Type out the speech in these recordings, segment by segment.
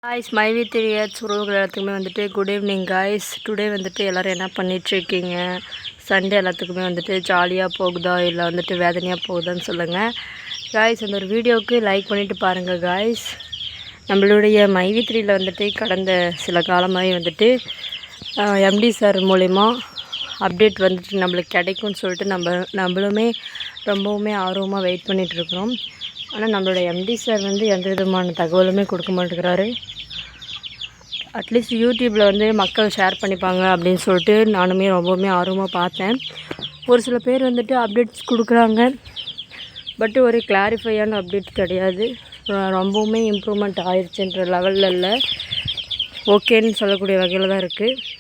Guys மைவி திரியட் உறவுகள் எல்லாத்துக்குமே வந்துட்டு குட் ஈவினிங் காய்ஸ். டுடே வந்துட்டு எல்லோரும் என்ன பண்ணிகிட்ருக்கீங்க? சண்டே எல்லாத்துக்குமே வந்துட்டு ஜாலியாக போகுதா இல்லை வந்துட்டு வேதனையாக போகுதான்னு சொல்லுங்கள் காய்ஸ். அந்த ஒரு வீடியோவுக்கு லைக் பண்ணிவிட்டு பாருங்கள் காய்ஸ். நம்மளுடைய மைவி திரியில் வந்துட்டு கடந்த சில காலமாகவே வந்துட்டு எம்டி சார் மூலிமா அப்டேட் வந்துட்டு நம்மளுக்கு கிடைக்கும்னு சொல்லிட்டு நம்மளுமே ரொம்பவுமே ஆர்வமாக வெயிட் பண்ணிகிட்ருக்குறோம். ஆனால் நம்மளோட எம்டி சார் வந்து எந்த விதமான தகவலுமே கொடுக்க மாட்டேங்கிறாரு. அட்லீஸ்ட் யூடியூப்பில் வந்து மக்கள் ஷேர் பண்ணிப்பாங்க அப்படின்னு சொல்லிட்டு நானுமே ரொம்பவுமே ஆர்வமாக பார்த்தேன். ஒரு சில பேர் வந்துட்டு அப்டேட்ஸ் கொடுக்குறாங்க, பட் ஒரு கிளாரிஃபையான அப்டேட் கிடையாது. ரொம்பவுமே இம்ப்ரூவ்மெண்ட் ஆயிடுச்சுன்ற லெவலில் இல்லை, ஓகேன்னு சொல்லக்கூடிய வகையில் தான் இருக்குது.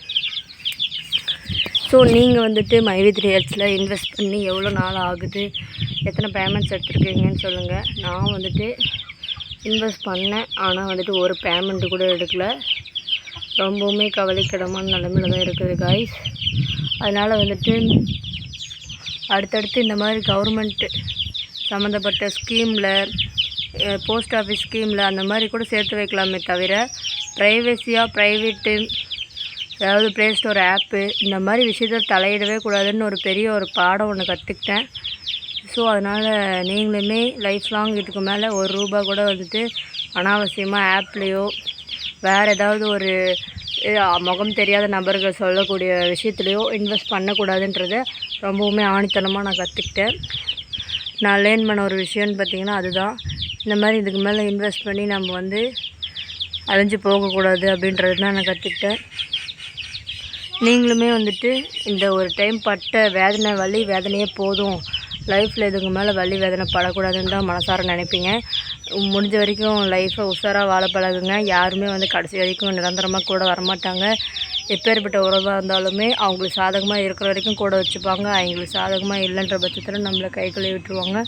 ஸோ நீங்கள் வந்துட்டு மைவி திரியட்ஸில் இன்வெஸ்ட் பண்ணி எவ்வளோ நாள் ஆகுது, எத்தனை பேமெண்ட்ஸ் எடுத்துருக்கீங்கன்னு சொல்லுங்கள். நான் வந்துட்டு இன்வெஸ்ட் பண்ணேன், ஆனால் வந்துட்டு ஒரு பேமெண்ட்டு கூட எடுக்கலை. ரொம்பவுமே கவலைக்கிடமான நிலைமையில தான் இருக்குது காய்ஸ். அதனால் வந்துட்டு அடுத்தடுத்து இந்த மாதிரி கவர்மெண்ட்டு சம்மந்தப்பட்ட ஸ்கீமில், போஸ்ட் ஆஃபீஸ் ஸ்கீமில் அந்த மாதிரி கூட சேர்த்து வைக்கலாமே தவிர ப்ரைவேசியாக ப்ரைவேட்டு அதாவது ப்ளே ஸ்டோர் ஆப்பு இந்த மாதிரி விஷயத்தில் தலையிடவே கூடாதுன்னு ஒரு பெரிய ஒரு பாடம் ஒன்று கற்றுக்கிட்டேன். ஸோ அதனால் நீங்களுமே லைஃப் லாங் இதுக்கு மேலே ₹1 கூட வந்துட்டு அனாவசியமாக ஆப்லேயோ வேறு ஏதாவது ஒரு முகம் தெரியாத நபர்கள் சொல்லக்கூடிய விஷயத்துலையோ இன்வெஸ்ட் பண்ணக்கூடாதுன்றதை ரொம்பவுமே ஆணித்தனமாக நான் கற்றுக்கிட்டேன். நான் லேர்ன் பண்ண ஒரு விஷயம்னு பார்த்திங்கன்னா அதுதான். இந்த மாதிரி இதுக்கு மேலே இன்வெஸ்ட் பண்ணி நம்ம வந்து அழிஞ்சு போகக்கூடாது அப்படின்றது தான் நான் கற்றுக்கிட்டேன். நீங்களுமே வந்துட்டு இந்த ஒரு டைம் பட்ட வேதனையே போதும், லைஃப்பில் இதுக்கு மேலே வேதனை படக்கூடாதுன்னு தான் மனசார நினைப்பீங்க. முடிஞ்ச வரைக்கும் லைஃப்பை உஷாராக வாழ பழகுங்க. யாருமே வந்து கடைசி வரைக்கும் நிரந்தரமாக கூட வரமாட்டாங்க. எப்பேற்பட்ட உறவாக இருந்தாலுமே அவங்களுக்கு சாதகமாக இருக்கிற வரைக்கும் கூட வச்சுப்பாங்க. அவங்களுக்கு சாதகமாக இல்லைன்ற பட்சத்தில் நம்மளை கை கழுவி விட்டுருவாங்க.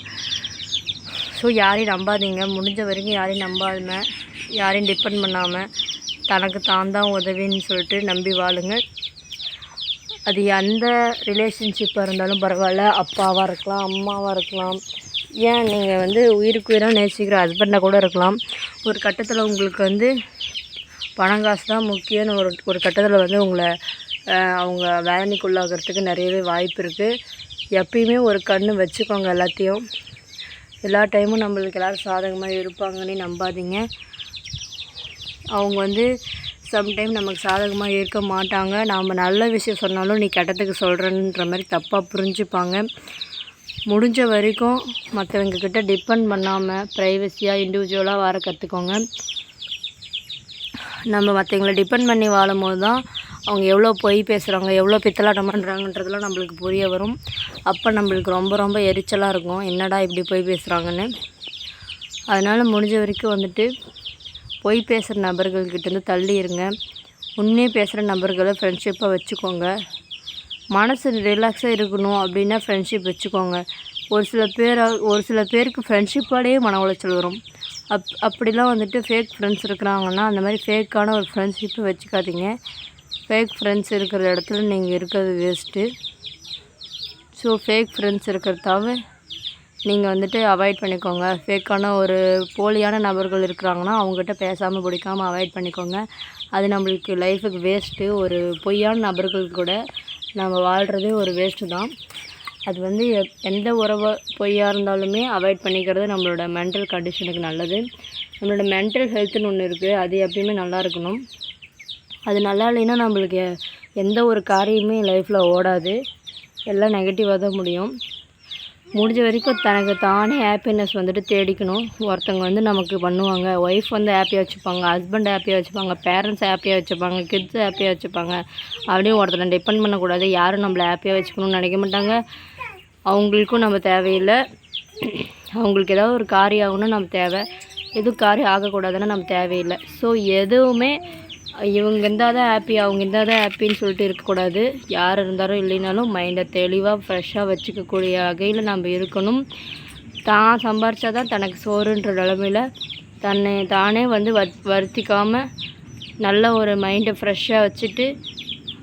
ஸோ யாரையும் நம்பாதீங்க. முடிஞ்ச வரைக்கும் யாரையும் நம்பாமல், யாரையும் டிபெண்ட் பண்ணாமல் தனக்கு தான் உதவின்னு சொல்லிட்டு நம்பி வாழுங்க. அது எந்த ரிலேஷன்ஷிப்பாக இருந்தாலும் பரவாயில்ல, அப்பாவாக இருக்கலாம், அம்மாவாக இருக்கலாம், ஏன் நீங்கள் வந்து உயிருக்கு உயிராக நேசிக்கிற ஹஸ்பண்டாக கூட இருக்கலாம். ஒரு கட்டத்தில் உங்களுக்கு வந்து பணங்காசு தான் முக்கியம்னு ஒரு கட்டத்தில் வந்து உங்களை அவங்க வேதனைக்குள்ளாகிறதுக்கு நிறையவே வாய்ப்பு இருக்குது. எப்பயுமே ஒரு கண்ணு வச்சுக்கோங்க எல்லாத்தையும். எல்லா டைமும் நம்மளுக்கு எல்லோரும் சாதகமாக இருப்பாங்கன்னு நம்பாதீங்க. அவங்க வந்து சம்டைம் நமக்கு சாதகமாக இருக்க மாட்டாங்க. நாம் நல்ல விஷயம் சொன்னாலும் நீ கெட்டத்துக்கு சொல்கிறன்ற மாதிரி தப்பாக புரிஞ்சுப்பாங்க. முடிஞ்ச வரைக்கும் மற்றவங்கக்கிட்ட டிபெண்ட் பண்ணாமல் ப்ரைவசியாக இண்டிவிஜுவலாக வாழ கற்றுக்கோங்க. நம்ம மற்றவங்களை டிபெண்ட் பண்ணி வாழும் போது தான் அவங்க எவ்வளோ பொய் பேசுகிறாங்க, எவ்வளோ பித்தலாட்டம் பண்ணுறாங்கன்றதெல்லாம் நம்மளுக்கு புரிய வரும். அப்போ நம்மளுக்கு ரொம்ப ரொம்ப எரிச்சலாக இருக்கும், என்னடா இப்படி பொய் பேசுகிறாங்கன்னு. அதனால் முடிஞ்ச வரைக்கும் வந்துட்டு பொய் பேசுகிற நபர்கள்கிட்டேருந்து தள்ளி இருங்க. உண்மையை பேசுகிற நபர்களை ஃப்ரெண்ட்ஷிப்பாக வச்சுக்கோங்க. மனசு ரிலாக்ஸாக இருக்கணும் அப்படின்னா ஃப்ரெண்ட்ஷிப் வச்சுக்கோங்க. ஒரு சில பேருக்கு ஃப்ரெண்ட்ஷிப்பாலேயே மன உளைச்சல் வரும். அப்படிலாம் வந்துட்டு ஃபேக் ஃப்ரெண்ட்ஸ் இருக்கிறாங்கன்னா அந்த மாதிரி ஃபேக்கான ஒரு ஃப்ரெண்ட்ஷிப்பை வச்சுக்காதீங்க. ஃபேக் ஃப்ரெண்ட்ஸ் இருக்கிற இடத்துல நீங்கள் இருக்கிறது வேஸ்ட்டு. ஸோ ஃபேக் ஃப்ரெண்ட்ஸ் இருக்கிறதாவே நீங்கள் வந்துட்டு அவாய்ட் பண்ணிக்கோங்க. ஃபேக்கான ஒரு போலியான நபர்கள் இருக்கிறாங்கன்னா அவங்ககிட்ட பேசாமல் பிடிக்காமல் அவாய்ட் பண்ணிக்கோங்க. அது நம்மளுக்கு லைஃபுக்கு வேஸ்ட்டு. ஒரு பொய்யான நபர்கள் கூட நம்ம வாழ்கிறதே ஒரு வேஸ்ட்டு தான். அது வந்து எந்த உறவை பொய்யாக இருந்தாலுமே அவாய்ட் பண்ணிக்கிறது நம்மளோட மென்டல் கண்டிஷனுக்கு நல்லது. நம்மளோட மென்டல் ஹெல்த்துன்னு ஒன்று இருக்குது, அது எப்பயுமே நல்லா இருக்கணும். அது நல்லா இல்லைன்னா நம்மளுக்கு எந்த ஒரு காரியமே லைஃப்பில் ஓடாது, எல்லாம் நெகட்டிவாக தான் முடியும். முடிஞ்ச வரைக்கும் தனக்கு தானே ஹாப்பினஸ் வந்துட்டு தேடிக்கணும். ஒருத்தவங்க வந்து நமக்கு பண்ணுவாங்க, ஒய்ஃப் வந்து ஹாப்பியாக வச்சுப்பாங்க, ஹஸ்பண்ட் ஹாப்பியாக வச்சுப்பாங்க, பேரண்ட்ஸ் ஹாப்பியாக வச்சுப்பாங்க, கிட்ஸ் ஹாப்பியாக வச்சுப்பாங்க அப்படின்னு ஒருத்தரை டிபெண்ட் பண்ணக்கூடாது. யாரும் நம்மளை ஹாப்பியாக வச்சுக்கணும்னு நினைக்க மாட்டாங்க. அவங்களுக்கும் நம்ம தேவையில்லை. அவங்களுக்கு ஏதாவது ஒரு காரியம் ஆகணும்னு நம்ம தேவை, எதுவும் காரியம் ஆகக்கூடாதுன்னு நம்ம தேவையில்லை. ஸோ எதுவுமே இவங்க இருந்தால் தான் ஹாப்பி, அவங்க இருந்தால் தான் ஹாப்பின்னு சொல்லிட்டு இருக்கக்கூடாது. யார் இருந்தாலும் இல்லைனாலும் மைண்டை தெளிவாக ஃப்ரெஷ்ஷாக வச்சுக்கக்கூடிய வகையில் நம்ம இருக்கணும். தான் சம்பாரித்தா தான் தனக்கு சோறுன்ற நிலமையில் தானே வந்து வருத்திக்காமல் நல்ல ஒரு மைண்டை ஃப்ரெஷ்ஷாக வச்சுட்டு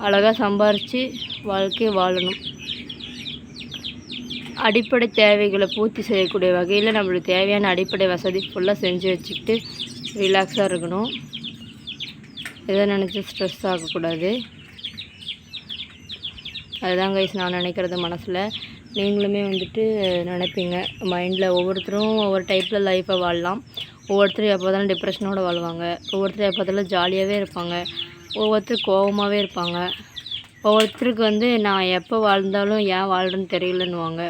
அழகாக சம்பாரித்து வாழ்க்கையை வாழணும். அடிப்படை தேவைகளை பூர்த்தி செய்யக்கூடிய வகையில் நம்மளுக்கு தேவையான அடிப்படை வசதி ஃபுல்லாக செஞ்சு வச்சுக்கிட்டு ரிலாக்ஸாக இருக்கணும். எதை நினச்சி ஸ்ட்ரெஸ் ஆகக்கூடாது. அதுதான் கைஸ் நான் நினைக்கிறது மனசில். நீங்களுமே வந்துட்டு நினைப்பீங்க மைண்டில். ஒவ்வொருத்தரும் ஒவ்வொரு டைப்பில் லைஃப்பை வாழலாம். ஒவ்வொருத்தரும் எப்போ பார்த்தாலும் டிப்ரெஷனோடு வாழ்வாங்க. ஒவ்வொருத்தரும் எப்போ பார்த்தாலும் ஜாலியாகவே இருப்பாங்க. ஒவ்வொருத்தரும் கோபமாகவே இருப்பாங்க. ஒவ்வொருத்தருக்கு நான் எப்போ வாழ்ந்தாலும் ஏன் வாழ்கிறேன்னு தெரியலன்னுவாங்க.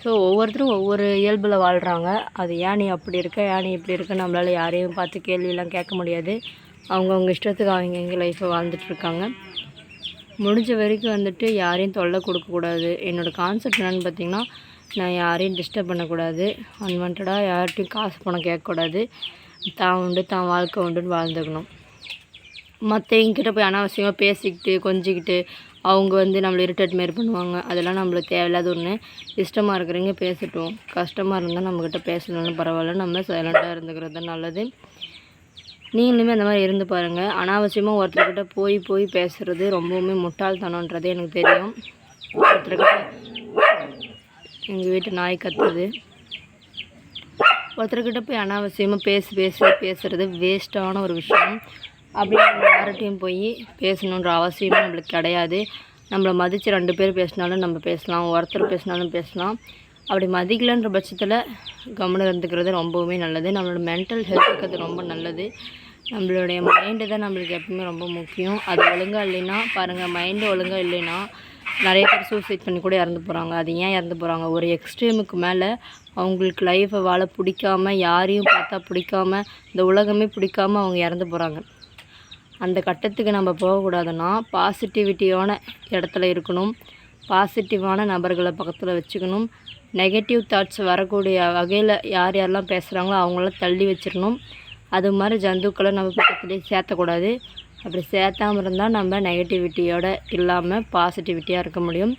ஸோ ஒவ்வொருத்தரும் ஒவ்வொரு இயல்பில் வாழ்கிறாங்க. அது ஏன் நீ அப்படி இருக்க, ஏன் நீ இப்படி இருக்க, நம்மளால் யாரையும் பார்த்து கேள்வியெல்லாம் கேட்க முடியாது. அவங்கவுங்க இஷ்டத்துக்கு அவங்க எங்கள் லைஃப்பை வாழ்ந்துட்டுருக்காங்க. முடிஞ்ச வரைக்கும் யாரையும் தொல்லை கொடுக்கக்கூடாது. என்னோடய கான்செப்ட் என்னென்னு பார்த்திங்கன்னா, நான் யாரையும் டிஸ்டர்ப் பண்ணக்கூடாது. அன்வான்டாக யார்கிட்டையும் காசு பணம் கேட்கக்கூடாது. தான் உண்டு தான் வாழ்க்கை உண்டுன்னு வாழ்ந்துக்கணும். மற்றவங்கிட்ட போய் அனாவசியமாக பேசிக்கிட்டு கொஞ்சிக்கிட்டு அவங்க நம்மளை இரிட்டேட் மாரி பண்ணுவாங்க. அதெல்லாம் நம்மளுக்கு தேவையில்லாத ஒன்று. இஷ்டமாக இருக்கிறவங்க பேசட்டும். கஷ்டமாக இருந்தால் நம்மக்கிட்ட பேசலன்னு பரவாயில்ல. நம்ம சைலண்ட்டாக இருந்துக்கிறது தான் நல்லது. நீங்களுமே அந்த மாதிரி இருந்து பாருங்கள். அனாவசியமாக ஒருத்தர்கிட்ட போய் பேசுகிறது ரொம்பவுமே முட்டாள்தனன்றது எனக்கு தெரியும். ஒருத்தர்கிட்ட எங்கள் வீட்டு நாய் கத்துது. ஒருத்தர்கிட்ட போய் அனாவசியமாக பேசுகிறது வேஸ்ட்டான ஒரு விஷயம். அப்படி நம்ம யார்கிட்டையும் போய் பேசணுன்ற அவசியமும் நம்மளுக்கு கிடையாது. நம்மளை மதித்து 2 பேர் பேசினாலும் நம்ம பேசலாம், ஒருத்தர் பேசினாலும் பேசலாம். அப்படி மதிக்கலைன்ற பட்சத்தில் கவனம் இருந்துக்கிறது ரொம்பவுமே நல்லது. நம்மளோட மென்டல் ஹெல்த்துக்கு அது ரொம்ப நல்லது. நம்மளுடைய மைண்டு தான் நம்மளுக்கு எப்பவுமே ரொம்ப முக்கியம். அது ஒழுங்காக இல்லைன்னா பாருங்கள், மைண்டு ஒழுங்காக இல்லைன்னா நிறைய பேர் சூசைட் பண்ணி கூட இறந்து போகிறாங்க. அது ஏன் இறந்து போகிறாங்க? ஒரு எக்ஸ்ட்ரீமுக்கு மேலே அவங்களுக்கு லைஃப்பை வாழ பிடிக்காம, யாரையும் பார்த்தா பிடிக்காம, இந்த உலகமே பிடிக்காம அவங்க இறந்து போகிறாங்க. அந்த கட்டத்துக்கு நம்ம போகக்கூடாதுன்னா பாசிட்டிவிட்டியான இடத்துல இருக்கணும். பாசிட்டிவான நபர்களை பக்கத்தில் வச்சுக்கணும். நெகட்டிவ் தாட்ஸ் வரக்கூடிய வகையில் யாரெல்லாம் பேசுகிறாங்களோ அவங்களாம் தள்ளி வச்சிடணும். அது மாதிரி ஜந்துக்களை நம்ம பக்கத்துலேயே சேர்த்தக்கூடாது. அப்படி சேர்த்தாமல் இருந்தால் நம்ம நெகட்டிவிட்டியோட இல்லாமல் பாசிட்டிவிட்டியாக இருக்க முடியும்.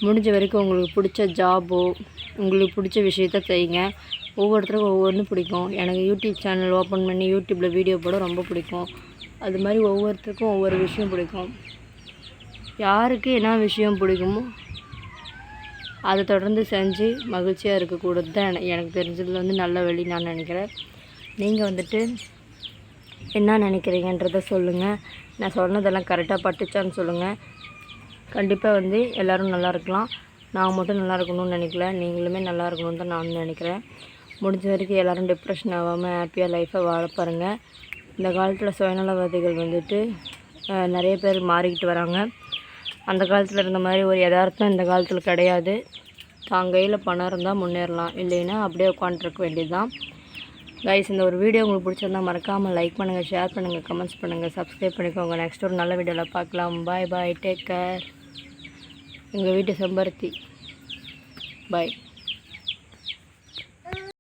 முடிஞ்ச வரைக்கும் உங்களுக்கு பிடிச்ச ஜாபோ உங்களுக்கு பிடிச்ச விஷயத்த செய்யுங்க. ஒவ்வொருத்தருக்கும் ஒவ்வொன்றும் பிடிக்கும். எனக்கு யூடியூப் சேனல் ஓப்பன் பண்ணி யூடியூப்பில் வீடியோ போட ரொம்ப பிடிக்கும். அது மாதிரி ஒவ்வொருத்தருக்கும் ஒவ்வொரு விஷயம் பிடிக்கும். யாருக்கு என்ன விஷயம் பிடிக்குமோ அதை தொடர்ந்து செஞ்சு மகிழ்ச்சியாக இருக்கக்கூடாது தான் எனக்கு தெரிஞ்சதில் நல்ல வழி நான் நினைக்கிறேன். நீங்கள் என்ன நினைக்கிறீங்கன்றதை சொல்லுங்கள். நான் சொன்னதெல்லாம் கரெக்டாக பட்டுச்சான்னு சொல்லுங்கள். கண்டிப்பாக எல்லோரும் நல்லா இருக்கலாம். நான் மட்டும் நல்லா இருக்கணும்னு நினைக்கல, நீங்களுமே நல்லா இருக்கணும்னு தான் நான் நினைக்கிறேன். முடிஞ்ச வரைக்கும் எல்லோரும் டிப்ரெஷன் ஆகாமல் ஹாப்பியாக லைஃப்பை வாழ பாருங்கள். இந்த காலத்தில் சுயநலவாதிகள் நிறைய பேர் மாறிக்கிட்டு வராங்க. அந்த காலத்தில் இருந்த மாதிரி ஒரு யதார்த்தம் இந்த காலத்தில் கிடையாது. தான் கையில் பணம் இருந்தால் முன்னேறலாம், இல்லைன்னா அப்படியே உட்காந்துருக்க வேண்டியது தான். கைஸ், இந்த ஒரு வீடியோ உங்களுக்கு பிடிச்சிருந்தால் மறக்காமல் லைக் பண்ணுங்கள், ஷேர் பண்ணுங்கள், கமெண்ட்ஸ் பண்ணுங்கள், சப்ஸ்கிரைப் பண்ணிக்கோங்க. நெக்ஸ்ட் ஒரு நல்ல வீடியோவில் பார்க்கலாம். பாய், டேக் கேர். எங்கள் வீட்டு செம்பருத்தி. பாய்.